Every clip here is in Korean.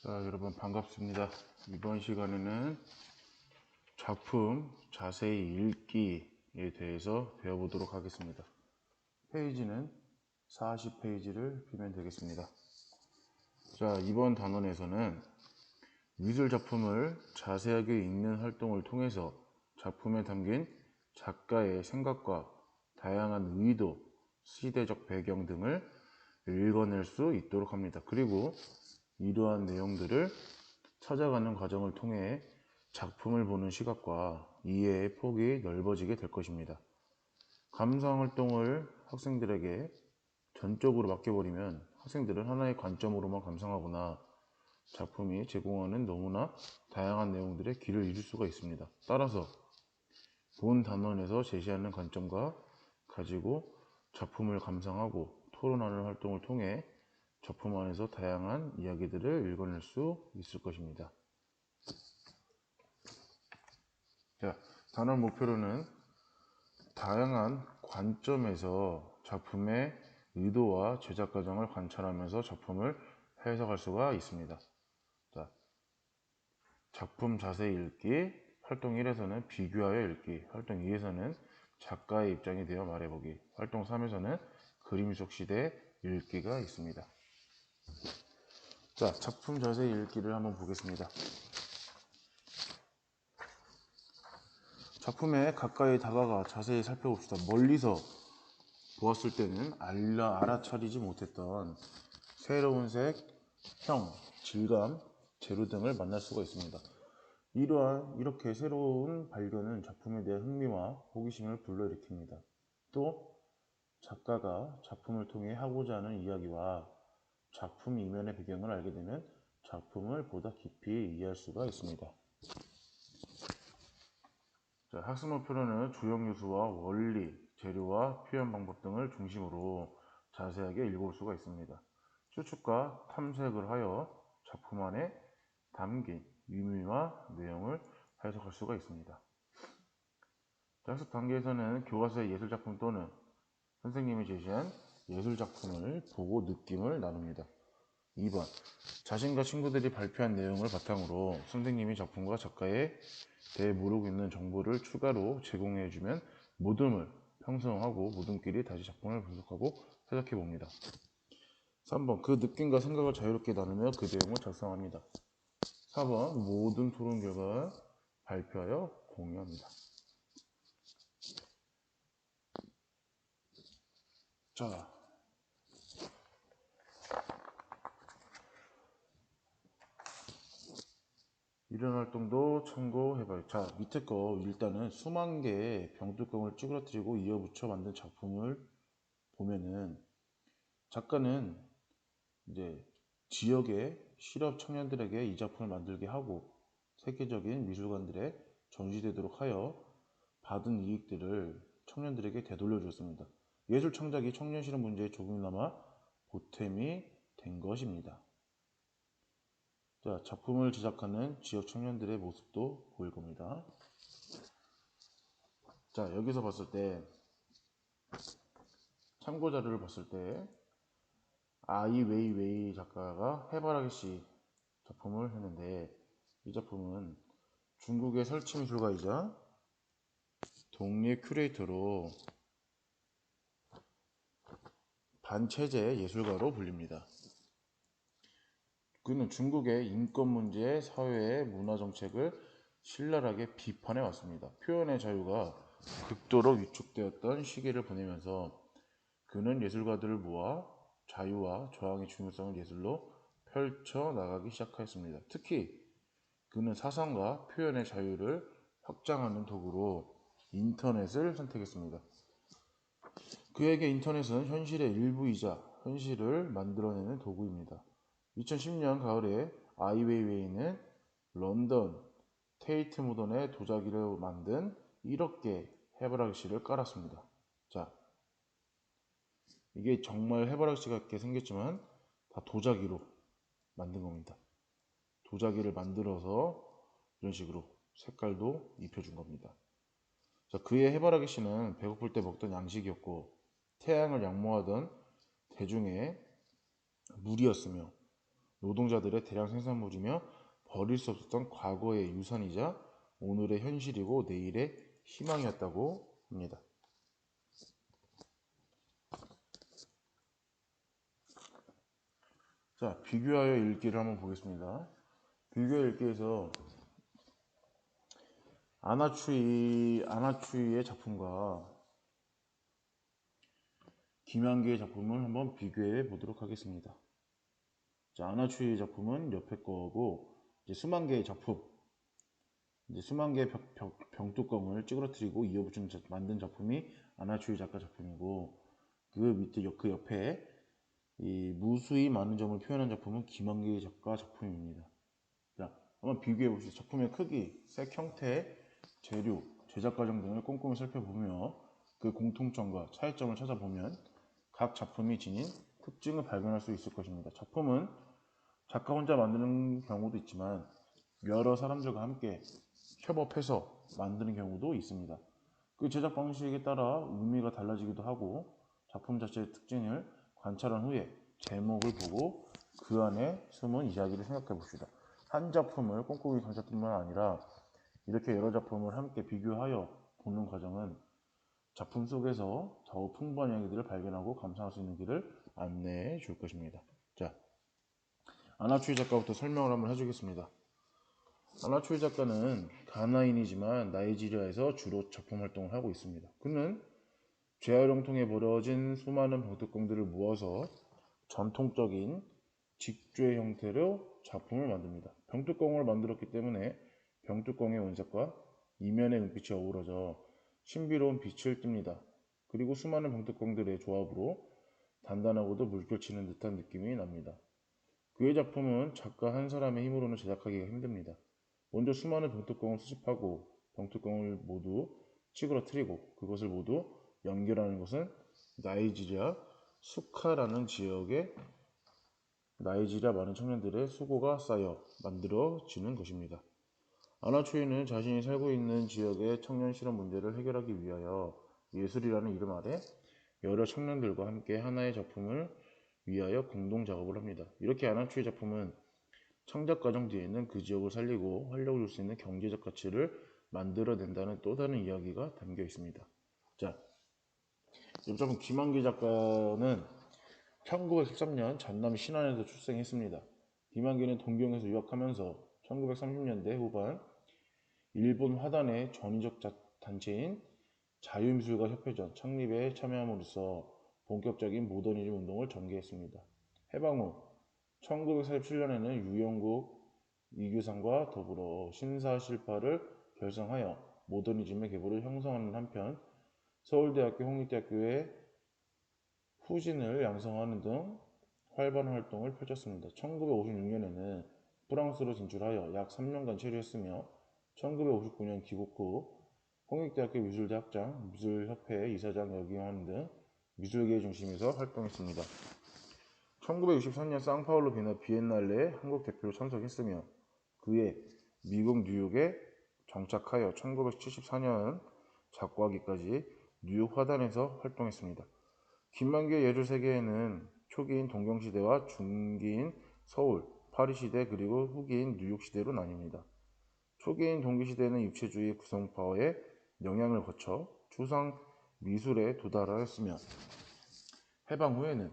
자, 여러분 반갑습니다. 이번 시간에는 작품 자세히 읽기에 대해서 배워보도록 하겠습니다. 페이지는 40페이지를 피면 되겠습니다. 자, 이번 단원에서는 미술 작품을 자세하게 읽는 활동을 통해서 작품에 담긴 작가의 생각과 다양한 의도, 시대적 배경 등을 읽어낼 수 있도록 합니다. 그리고 이러한 내용들을 찾아가는 과정을 통해 작품을 보는 시각과 이해의 폭이 넓어지게 될 것입니다. 감상활동을 학생들에게 전적으로 맡겨버리면 학생들은 하나의 관점으로만 감상하거나 작품이 제공하는 너무나 다양한 내용들에 귀를 잃을 수가 있습니다. 따라서 본 단원에서 제시하는 관점과 가지고 작품을 감상하고 토론하는 활동을 통해 작품 안에서 다양한 이야기들을 읽어낼 수 있을 것입니다. 자, 단원 목표로는 다양한 관점에서 작품의 의도와 제작 과정을 관찰하면서 작품을 해석할 수가 있습니다. 자, 작품 자세히 읽기, 활동 1에서는 비교하여 읽기, 활동 2에서는 작가의 입장이 되어 말해보기, 활동 3에서는 그림 속 시대 읽기가 있습니다. 자, 작품 자세히 읽기를 한번 보겠습니다. 작품에 가까이 다가가 자세히 살펴봅시다. 멀리서 보았을 때는 알아차리지 못했던 새로운 색, 형, 질감, 재료 등을 만날 수가 있습니다. 이렇게 새로운 발견은 작품에 대한 흥미와 호기심을 불러일으킵니다. 또 작가가 작품을 통해 하고자 하는 이야기와 작품 이면의 배경을 알게 되면 작품을 보다 깊이 이해할 수가 있습니다. 자, 학습 목표로는 주요 요소와 원리, 재료와 표현 방법 등을 중심으로 자세하게 읽어볼 수가 있습니다. 추측과 탐색을 하여 작품 안에 담긴 의미와 내용을 해석할 수가 있습니다. 학습 단계에서는 교과서의 예술작품 또는 선생님이 제시한 예술작품을 보고 느낌을 나눕니다. 2번, 자신과 친구들이 발표한 내용을 바탕으로 선생님이 작품과 작가에 대해 모르고 있는 정보를 추가로 제공해주면 모둠을 형성하고 모둠끼리 다시 작품을 분석하고 해석해 봅니다. 3번, 그 느낌과 생각을 자유롭게 나누며 그 내용을 작성합니다. 4번, 모든 토론 결과를 발표하여 공유합니다. 자, 이런 활동도 참고해봐요. 자, 밑에 거 일단은 수만 개의 병뚜껑을 찌그러뜨리고 이어붙여 만든 작품을 보면은 작가는 이제 지역의 실업 청년들에게 이 작품을 만들게 하고 세계적인 미술관들에 전시되도록 하여 받은 이익들을 청년들에게 되돌려 주었습니다. 예술 창작이 청년 실업 문제에 조금이나마 보탬이 된 것입니다. 자, 작품을 제작하는 지역 청년들의 모습도 보일 겁니다. 자, 여기서 봤을 때 참고 자료를 봤을 때 아이 웨이웨이 작가가 해바라기 씨 작품을 했는데 이 작품은 중국의 설치미술가이자 독립 큐레이터로 반체제 예술가로 불립니다. 그는 중국의 인권 문제, 사회의 문화 정책을 신랄하게 비판해 왔습니다. 표현의 자유가 극도로 위축되었던 시기를 보내면서 그는 예술가들을 모아 자유와 저항의 중요성을 예술로 펼쳐 나가기 시작하였습니다. 특히 그는 사상과 표현의 자유를 확장하는 도구로 인터넷을 선택했습니다. 그에게 인터넷은 현실의 일부이자 현실을 만들어내는 도구입니다. 2010년 가을에 아이웨이웨이는 런던 테이트 모던의 도자기로 만든 1억 개의 해바라기 씨를 깔았습니다. 자, 이게 정말 해바라기 씨 같게 생겼지만 다 도자기로 만든 겁니다. 도자기를 만들어서 이런 식으로 색깔도 입혀준 겁니다. 자, 그의 해바라기 씨는 배고플 때 먹던 양식이었고 태양을 양모하던 대중의 물이었으며 노동자들의 대량 생산물이며 버릴 수 없었던 과거의 유산이자 오늘의 현실이고 내일의 희망이었다고 합니다. 자, 비교하여 읽기를 한번 보겠습니다. 비교하여 읽기에서 아나추이의 작품과 김한기의 작품을 한번 비교해 보도록 하겠습니다. 자, 아나추이의 작품은 옆에 거고, 이제 수만 개의 작품, 이제 수만 개의 병뚜껑을 찌그러뜨리고 이어붙여 만든 작품이 아나추이 작가 작품이고, 그 밑에 그 옆에 이 무수히 많은 점을 표현한 작품은 김한기 작가 작품입니다. 자, 한번 비교해 보시죠. 작품의 크기, 색 형태, 재료, 제작 과정 등을 꼼꼼히 살펴보며 그 공통점과 차이점을 찾아보면 각 작품이 지닌 특징을 발견할 수 있을 것입니다. 작품은 작가 혼자 만드는 경우도 있지만 여러 사람들과 함께 협업해서 만드는 경우도 있습니다. 그 제작 방식에 따라 의미가 달라지기도 하고 작품 자체의 특징을 관찰한 후에 제목을 보고 그 안에 숨은 이야기를 생각해 봅시다. 한 작품을 꼼꼼히 관찰할 뿐만 아니라 이렇게 여러 작품을 함께 비교하여 보는 과정은 작품 속에서 더욱 풍부한 이야기들을 발견하고 감상할 수 있는 길을 안내해 줄 것입니다. 자, 아나추이 작가부터 설명을 한번 해주겠습니다. 아나추이 작가는 가나인이지만 나이지리아에서 주로 작품 활동을 하고 있습니다. 그는 재활용통에 버려진 수많은 병뚜껑들을 모아서 전통적인 직죄 형태로 작품을 만듭니다. 병뚜껑을 만들었기 때문에 병뚜껑의 원색과 이면의 은빛이 어우러져 신비로운 빛을 띱니다. 그리고 수많은 병뚜껑들의 조합으로 단단하고도 물결치는 듯한 느낌이 납니다. 그의 작품은 작가 한 사람의 힘으로는 제작하기가 힘듭니다. 먼저 수많은 병뚜껑을 수집하고 병뚜껑을 모두 찌그러뜨리고 그것을 모두 연결하는 것은 나이지리아 수카라는 지역의 나이지리아 많은 청년들의 수고가 쌓여 만들어지는 것입니다. 아나추이는 자신이 살고 있는 지역의 청년 실업 문제를 해결하기 위하여 예술이라는 이름 아래 여러 청년들과 함께 하나의 작품을 위하여 공동 작업을 합니다. 이렇게 아나추이 작품은 창작 과정 뒤에는 그 지역을 살리고 활력을 줄 수 있는 경제적 가치를 만들어낸다는 또 다른 이야기가 담겨 있습니다. 자, 이 작품 김한기 작가는 1913년 전남 신안에서 출생했습니다. 김한기는 동경에서 유학하면서 1930년대 후반 일본 화단의 전위적 단체인 자유미술가 협회전 창립에 참여함으로써 본격적인 모더니즘 운동을 전개했습니다. 해방 후 1947년에는 유영국 이규상과 더불어 신사실파를 결성하여 모더니즘의 계보를 형성하는 한편 서울대학교 홍익대학교의 후진을 양성하는 등 활발한 활동을 펼쳤습니다. 1956년에는 프랑스로 진출하여 약 3년간 체류했으며 1959년 귀국 후 홍익대학교 미술대학장, 미술협회 이사장 역임하는 등 미술계의 중심에서 활동했습니다. 1963년 상파울루 비엔날레에 한국 대표로 참석했으며 그해 미국 뉴욕에 정착하여 1974년 작고하기까지 뉴욕 화단에서 활동했습니다. 김만기의 예술 세계에는 초기인 동경시대와 중기인 서울, 파리시대 그리고 후기인 뉴욕시대로 나뉩니다. 초기인 동기시대는 입체주의 구성파의 영향을 거쳐 추상 미술에 도달하였으며 해방 후에는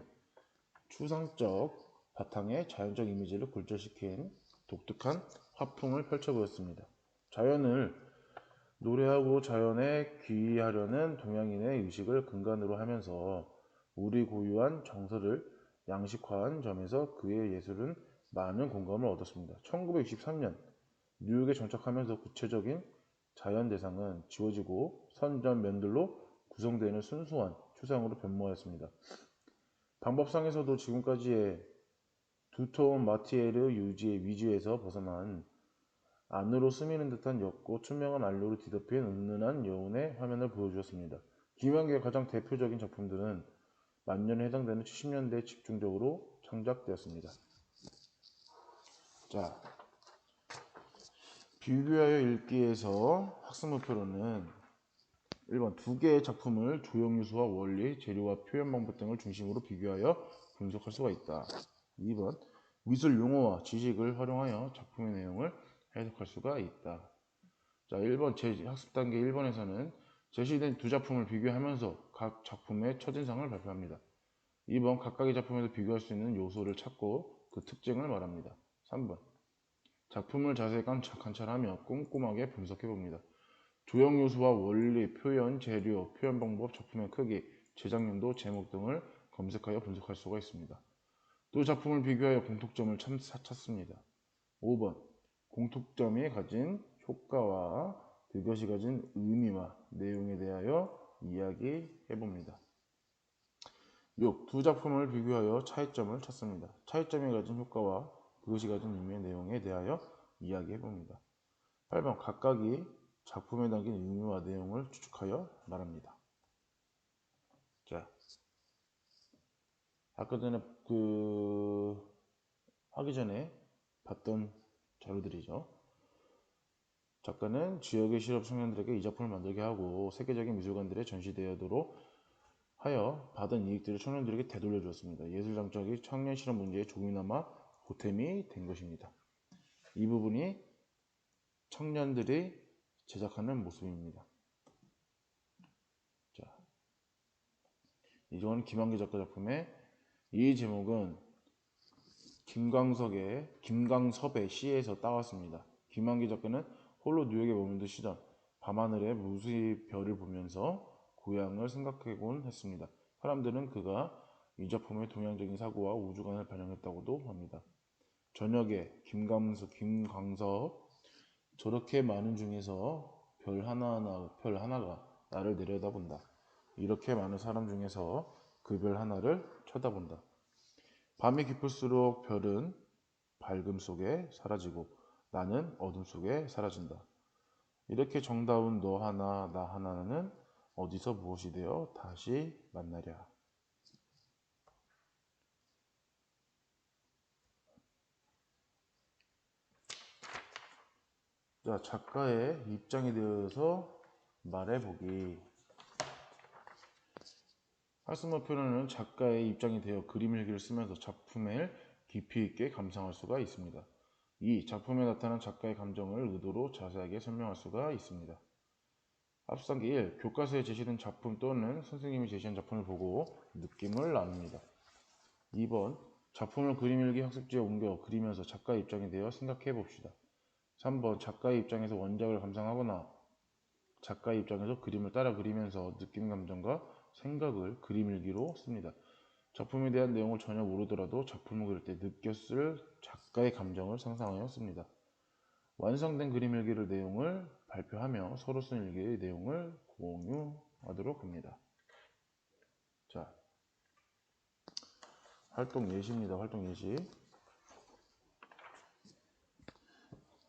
추상적 바탕에 자연적 이미지를 굴절시킨 독특한 화풍을 펼쳐 보였습니다. 자연을 노래하고 자연에 귀의하려는 동양인의 의식을 근간으로 하면서 우리 고유한 정서를 양식화한 점에서 그의 예술은 많은 공감을 얻었습니다. 1963년 뉴욕에 정착하면서 구체적인 자연 대상은 지워지고 선전 면들로 구성되어 있는 순수한 추상으로 변모하였습니다. 방법상에서도 지금까지의 두터운 마티에르 유지의 위주에서 벗어난 안으로 스미는 듯한 옅고 투명한 안료로 뒤덮인 은은한 여운의 화면을 보여주었습니다. 김한기의 가장 대표적인 작품들은 만년에 해당되는 70년대에 집중적으로 창작되었습니다. 자, 비교하여 읽기에서 학습 목표로는 1번 두 개의 작품을 조형 요소와 원리, 재료와 표현 방법 등을 중심으로 비교하여 분석할 수가 있다. 2번 미술 용어와 지식을 활용하여 작품의 내용을 해석할 수가 있다. 자, 1번 학습 단계 1번에서는 제시된 두 작품을 비교하면서 각 작품의 첫인상을 발표합니다. 2번 각각의 작품에서 비교할 수 있는 요소를 찾고 그 특징을 말합니다. 3번 작품을 자세히 관찰하며 꼼꼼하게 분석해 봅니다. 조형 요소와 원리, 표현, 재료, 표현 방법, 작품의 크기, 제작 연도, 제목 등을 검색하여 분석할 수가 있습니다. 또 작품을 비교하여 공통점을 찾습니다. 5번 공통점이 가진 효과와 그것이 가진 의미와 내용에 대하여 이야기해 봅니다. 6. 두 작품을 비교하여 차이점을 찾습니다. 차이점이 가진 효과와 그것이 가진 의미의 내용에 대하여 이야기해 봅니다. 8번 각각이 작품에 담긴 의미와 내용을 추측하여 말합니다. 자, 아까 전에 하기 전에 봤던 자료들이죠. 작가는 지역의 실업 청년들에게 이 작품을 만들게 하고 세계적인 미술관들에 전시되도록 하여 받은 이익들을 청년들에게 되돌려 주었습니다. 예술 장적이 청년 실업 문제에 조금이나마 보탬이 된 것입니다. 이 부분이 청년들이 제작하는 모습입니다. 자, 이건 김한기 작가 작품의 이 제목은 김광섭의 시에서 따왔습니다. 김한기 작가는 홀로 뉴욕에 머물던 시절 밤하늘의 무수히 별을 보면서 고향을 생각하곤 했습니다. 사람들은 그가 이 작품의 동양적인 사고와 우주관을 반영했다고도 합니다. 저녁에 김광섭 저렇게 많은 중에서 별 하나가 나를 내려다본다. 이렇게 많은 사람 중에서 그 별 하나를 쳐다본다. 밤이 깊을수록 별은 밝음 속에 사라지고 나는 어둠 속에 사라진다. 이렇게 정다운 너 하나 나 하나는 어디서 무엇이 되어 다시 만나랴. 자, 작가의 입장에 대해서 말해보기. 학습문 표현은 작가의 입장이 되어 그림 일기를 쓰면서 작품을 깊이 있게 감상할 수가 있습니다. 2. 작품에 나타난 작가의 감정을 의도로 자세하게 설명할 수가 있습니다. 학습단계 1. 교과서에 제시된 작품 또는 선생님이 제시한 작품을 보고 느낌을 나눕니다. 2번 작품을 그림일기 학습지에 옮겨 그리면서 작가의 입장이 되어 생각해 봅시다. 3번 작가의 입장에서 원작을 감상하거나 작가의 입장에서 그림을 따라 그리면서 느낀 감정과 생각을 그림일기로 씁니다. 작품에 대한 내용을 전혀 모르더라도 작품을 그릴 때 느꼈을 작가의 감정을 상상하여 씁니다. 완성된 그림일기를 내용을 발표하며 서로 쓴 일기의 내용을 공유하도록 합니다. 자, 활동 예시입니다. 활동 예시.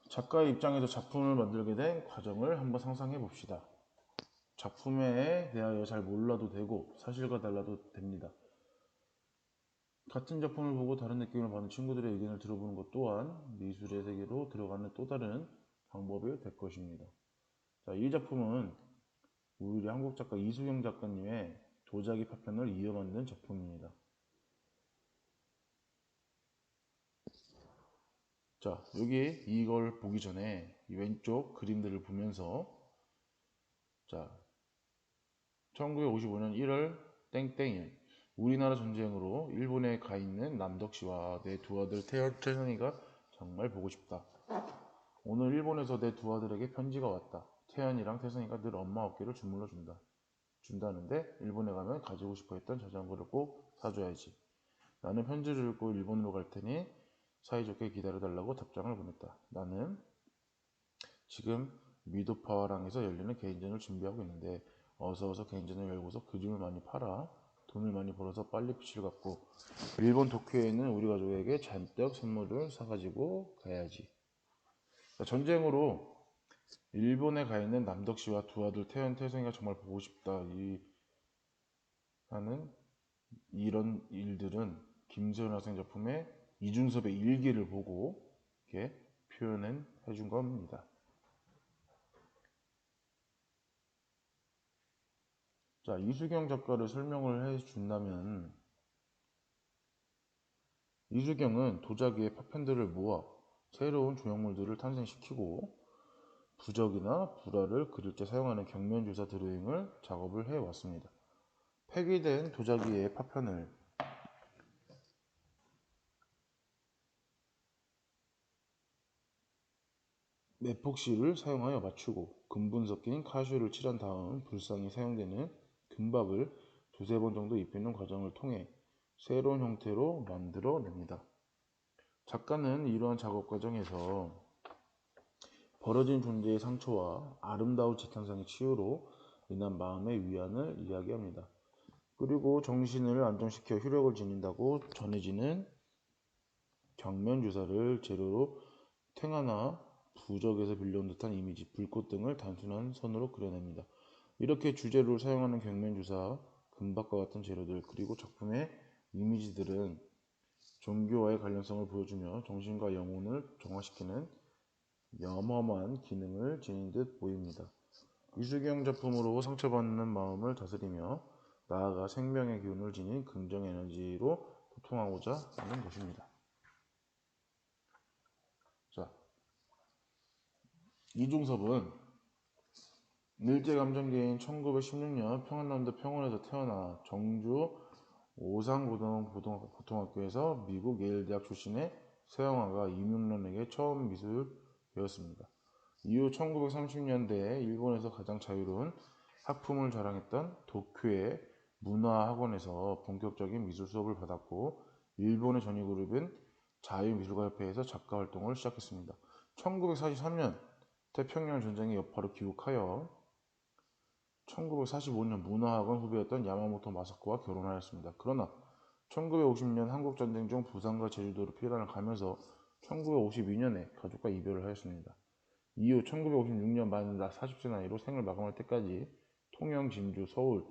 작가의 입장에서 작품을 만들게 된 과정을 한번 상상해 봅시다. 작품에 대하여 잘 몰라도 되고 사실과 달라도 됩니다. 같은 작품을 보고 다른 느낌을 받는 친구들의 의견을 들어보는 것 또한 미술의 세계로 들어가는 또 다른 방법이 될 것입니다. 자, 이 작품은 우리 한국 작가 이수경 작가님의 도자기 파편을 이어 만든 작품입니다. 자, 여기 이걸 보기 전에 이 왼쪽 그림들을 보면서 자, 1955년 1월 땡땡일 우리나라 전쟁으로 일본에 가 있는 남덕씨와 내 두 아들 태연이가 정말 보고 싶다. 오늘 일본에서 내 두 아들에게 편지가 왔다. 태연이랑 태선이가 늘 엄마 어깨를 주물러 준다는데 일본에 가면 가지고 싶어 했던 자전거를 꼭 사줘야지. 나는 편지를 읽고 일본으로 갈 테니 사이좋게 기다려달라고 답장을 보냈다. 나는 지금 미도파와랑에서 열리는 개인전을 준비하고 있는데 어서 개인전을 열고서 그림을 많이 팔아 돈을 많이 벌어서 빨리 표시를 갖고 일본 도쿄에 있는 우리 가족에게 잔뜩 선물을 사가지고 가야지. 전쟁으로 일본에 가 있는 남덕씨와 두 아들 태선이가 정말 보고 싶다 하는 이런 일들은 김소연 학생 작품의 이준섭의 일기를 보고 이렇게 표현해 준 겁니다. 자, 이수경 작가를 설명을 해 준다면 이수경은 도자기의 파편들을 모아 새로운 조형물들을 탄생시키고 부적이나 불화를 그릴 때 사용하는 격면주사 드로잉을 작업을 해왔습니다. 폐기된 도자기의 파편을 에폭시를 사용하여 맞추고 금분 섞인 카슈를 칠한 다음 불상에 사용되는 금박을 두세 번 정도 입히는 과정을 통해 새로운 형태로 만들어냅니다. 작가는 이러한 작업 과정에서 벌어진 존재의 상처와 아름다운 재탄생의 치유로 인한 마음의 위안을 이야기합니다. 그리고 정신을 안정시켜 효력을 지닌다고 전해지는 경면주사를 재료로 탱화나 부적에서 빌려온 듯한 이미지, 불꽃 등을 단순한 선으로 그려냅니다. 이렇게 주재료를 사용하는 격면주사, 금박과 같은 재료들, 그리고 작품의 이미지들은 종교와의 관련성을 보여주며 정신과 영혼을 정화시키는 염험한 기능을 지닌 듯 보입니다. 이수경 작품으로 상처받는 마음을 다스리며 나아가 생명의 기운을 지닌 긍정 에너지로 소통하고자 하는 것입니다. 자, 이중섭은 일제감정기인 1916년 평안남도 평원에서 태어나 정주 오상고등학교에서 미국 예일대학 출신의 서양화가 이문론에게 처음 미술 배웠습니다. 이후 1930년대에 일본에서 가장 자유로운 학품을 자랑했던 도쿄의 문화학원에서 본격적인 미술 수업을 받았고 일본의 전위그룹인 자유미술가협회에서 작가 활동을 시작했습니다. 1943년 태평양 전쟁의 여파로 귀국하여 1945년 문화학원 후배였던 야마모토 마사코와 결혼하였습니다. 그러나 1950년 한국전쟁 중 부산과 제주도로 피난을 가면서 1952년에 가족과 이별을 하였습니다. 이후 1956년 만 40세 나이로 생을 마감할 때까지 통영, 진주, 서울,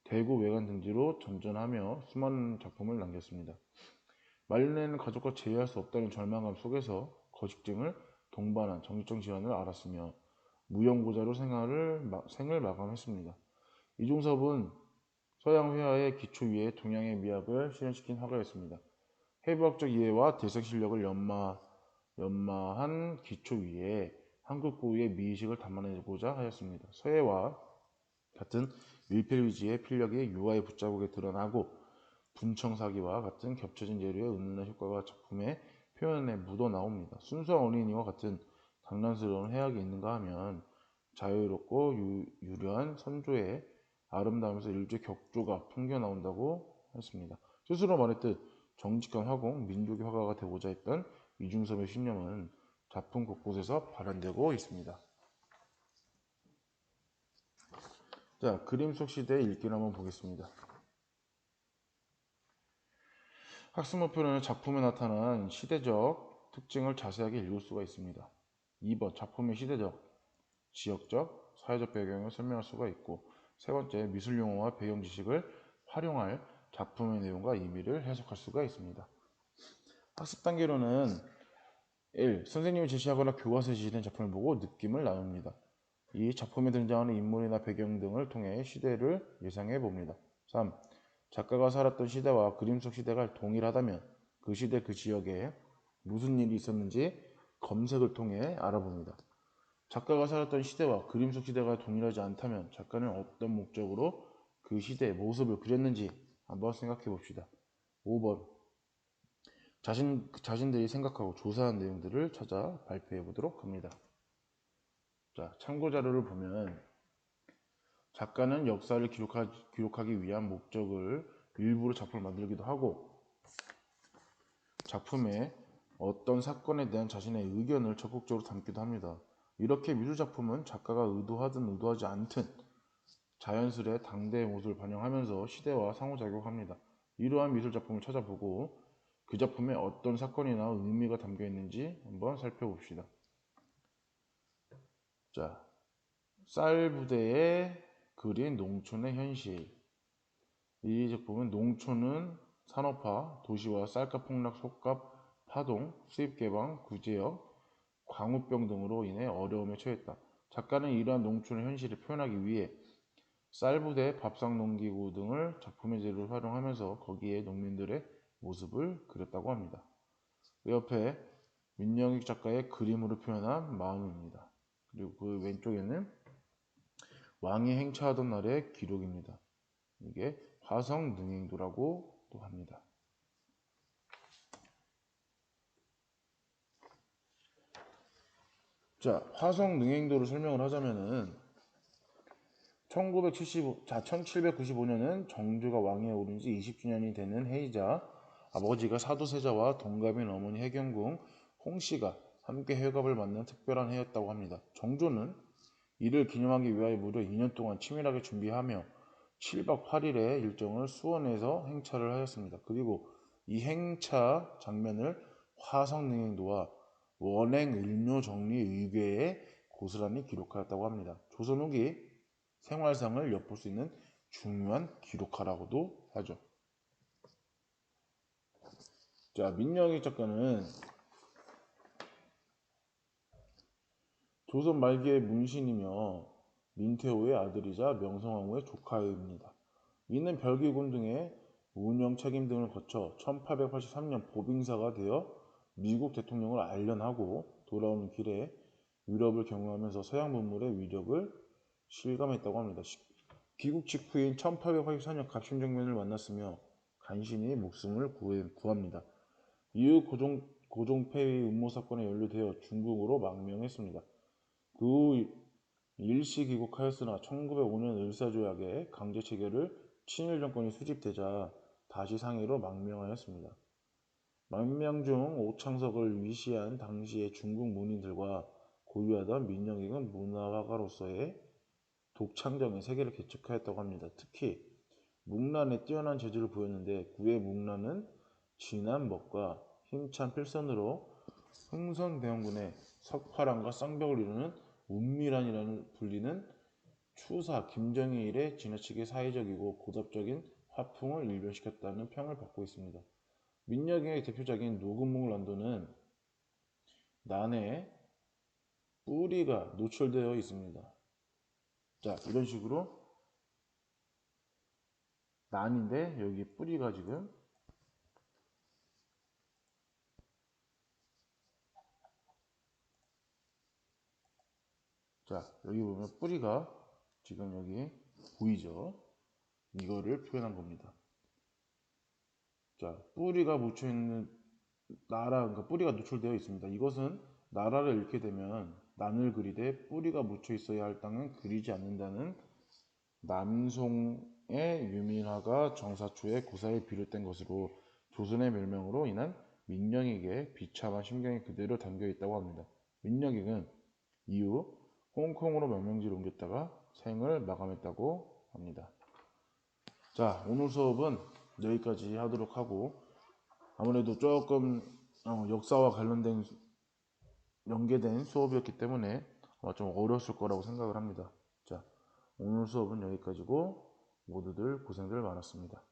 대구 외관 등지로 전전하며 수많은 작품을 남겼습니다. 말년에는 가족과 재회할 수 없다는 절망감 속에서 거식증을 동반한 정신적 질환을 앓았으며 무용고자로 생을 마감했습니다. 이중섭은 서양 회화의 기초 위에 동양의 미학을 실현시킨 화가였습니다. 해부학적 이해와 대성 실력을 연마한 기초 위에 한국 고유의 미의식을 담아내고자 하였습니다. 서예와 같은 밀폐위지의 필력이 유화의 붓자국에 드러나고 분청사기와 같은 겹쳐진 재료의 은은한 효과가 작품의 표현에 묻어나옵니다. 순수한 어린이와 같은 장난스러운 해악이 있는가 하면 자유롭고 유려한 선조의 아름다움에서 일제 격조가 풍겨나온다고 했습니다. 스스로 말했듯 정직한 화공, 민족의 화가가 되고자 했던 이중섭의 신념은 작품 곳곳에서 발현되고 있습니다. 자, 그림 속 시대의 읽기를 한번 보겠습니다. 학습 목표는 작품에 나타난 시대적 특징을 자세하게 읽을 수가 있습니다. 2번, 작품의 시대적, 지역적, 사회적 배경을 설명할 수가 있고, 세 번째, 미술 용어와 배경 지식을 활용할 작품의 내용과 의미를 해석할 수가 있습니다. 학습 단계로는 1. 선생님이 제시하거나 교과서에 제시된 작품을 보고 느낌을 나눕니다. 2. 작품에 등장하는 인물이나 배경 등을 통해 시대를 예상해 봅니다. 3. 작가가 살았던 시대와 그림 속 시대가 동일하다면 그 시대 그 지역에 무슨 일이 있었는지 검색을 통해 알아봅니다. 작가가 살았던 시대와 그림 속 시대가 동일하지 않다면 작가는 어떤 목적으로 그 시대의 모습을 그렸는지 한번 생각해 봅시다. 5번. 자신들이 생각하고 조사한 내용들을 찾아 발표해 보도록 합니다. 자, 참고 자료를 보면 작가는 역사를 기록하기 위한 목적을 일부러 작품을 만들기도 하고 작품에 어떤 사건에 대한 자신의 의견을 적극적으로 담기도 합니다. 이렇게 미술작품은 작가가 의도하든 의도하지 않든 자연스레 당대의 모습을 반영하면서 시대와 상호작용합니다. 이러한 미술작품을 찾아보고 그 작품에 어떤 사건이나 의미가 담겨 있는지 한번 살펴봅시다. 자, 쌀 부대에 그린 농촌의 현실. 이 작품은 농촌은 산업화, 도시와 쌀값 폭락, 속값, 파동, 수입 개방, 구제역, 광우병 등으로 인해 어려움에 처했다. 작가는 이러한 농촌의 현실을 표현하기 위해 쌀부대, 밥상농기구 등을 작품의 재료로 활용하면서 거기에 농민들의 모습을 그렸다고 합니다. 그 옆에 민영익 작가의 그림으로 표현한 마음입니다. 그리고 그 왼쪽에는 왕이 행차하던 날의 기록입니다. 이게 화성능행도라고 또 합니다. 자, 화성능행도를 설명을 하자면은 1795년은 정조가 왕위에 오른 지 20주년이 되는 해이자 아버지가 사도세자와 동갑인 어머니 해경궁 홍씨가 함께 회갑을 맞는 특별한 해였다고 합니다. 정조는 이를 기념하기 위하여 무려 2년 동안 치밀하게 준비하며 7박 8일의 일정을 수원에서 행차를 하였습니다. 그리고 이 행차 장면을 화성능행도와 원행을묘정리의궤에 고스란히 기록하였다고 합니다. 조선 후기 생활상을 엿볼 수 있는 중요한 기록하라고도 하죠. 자, 민영익 작가는 조선 말기의 문신이며 민태호의 아들이자 명성황후의 조카입니다. 이는 별기군 등의 운영 책임 등을 거쳐 1883년 보빙사가 되어 미국 대통령을 알련하고 돌아오는 길에 유럽을 경유하면서 서양 문물의 위력을 실감했다고 합니다. 귀국 직후인 1884년 갑신정변을 만났으며 간신히 목숨을 구합니다. 이후 고종폐위 음모 사건에 연루되어 중국으로 망명했습니다. 그 후 일시 귀국하였으나 1905년 을사조약의 강제 체결을 친일 정권이 수집되자 다시 상해로 망명하였습니다. 망명 중 오창석을 위시한 당시의 중국 문인들과 고유하던 민영익은 문화화가로서의 독창적인 세계를 개척하였다고 합니다. 특히 묵란에 뛰어난 재주를 보였는데 그의 묵란은 진한 멋과 힘찬 필선으로 흥선대원군의 석화랑과 쌍벽을 이루는 운미란이라는 불리는 추사 김정일의 지나치게 사회적이고 고답적인 화풍을 일변시켰다는 평을 받고 있습니다. 민영익의 대표작인 녹음묵란도는 난에 뿌리가 노출되어 있습니다. 자, 이런 식으로 난인데 여기 뿌리가 지금 자, 여기 보면 뿌리가 지금 여기 보이죠? 이거를 표현한 겁니다. 자, 뿌리가 묻혀있는 나라, 그러니까 뿌리가 노출되어 있습니다. 이것은 나라를 잃게 되면 난을 그리되 뿌리가 묻혀 있어야 할 땅은 그리지 않는다는 남송의 유민화가 정사초의 고사에 비롯된 것으로 조선의 멸망으로 인한 민영익의 비참한 심경이 그대로 담겨 있다고 합니다. 민영익은 이후 홍콩으로 명명지를 옮겼다가 생을 마감했다고 합니다. 자, 오늘 수업은 여기까지 하도록 하고 아무래도 조금 역사와 관련된 연계된 수업이었기 때문에 좀 어려웠을 거라고 생각을 합니다. 자, 오늘 수업은 여기까지고 모두들 고생들 많았습니다.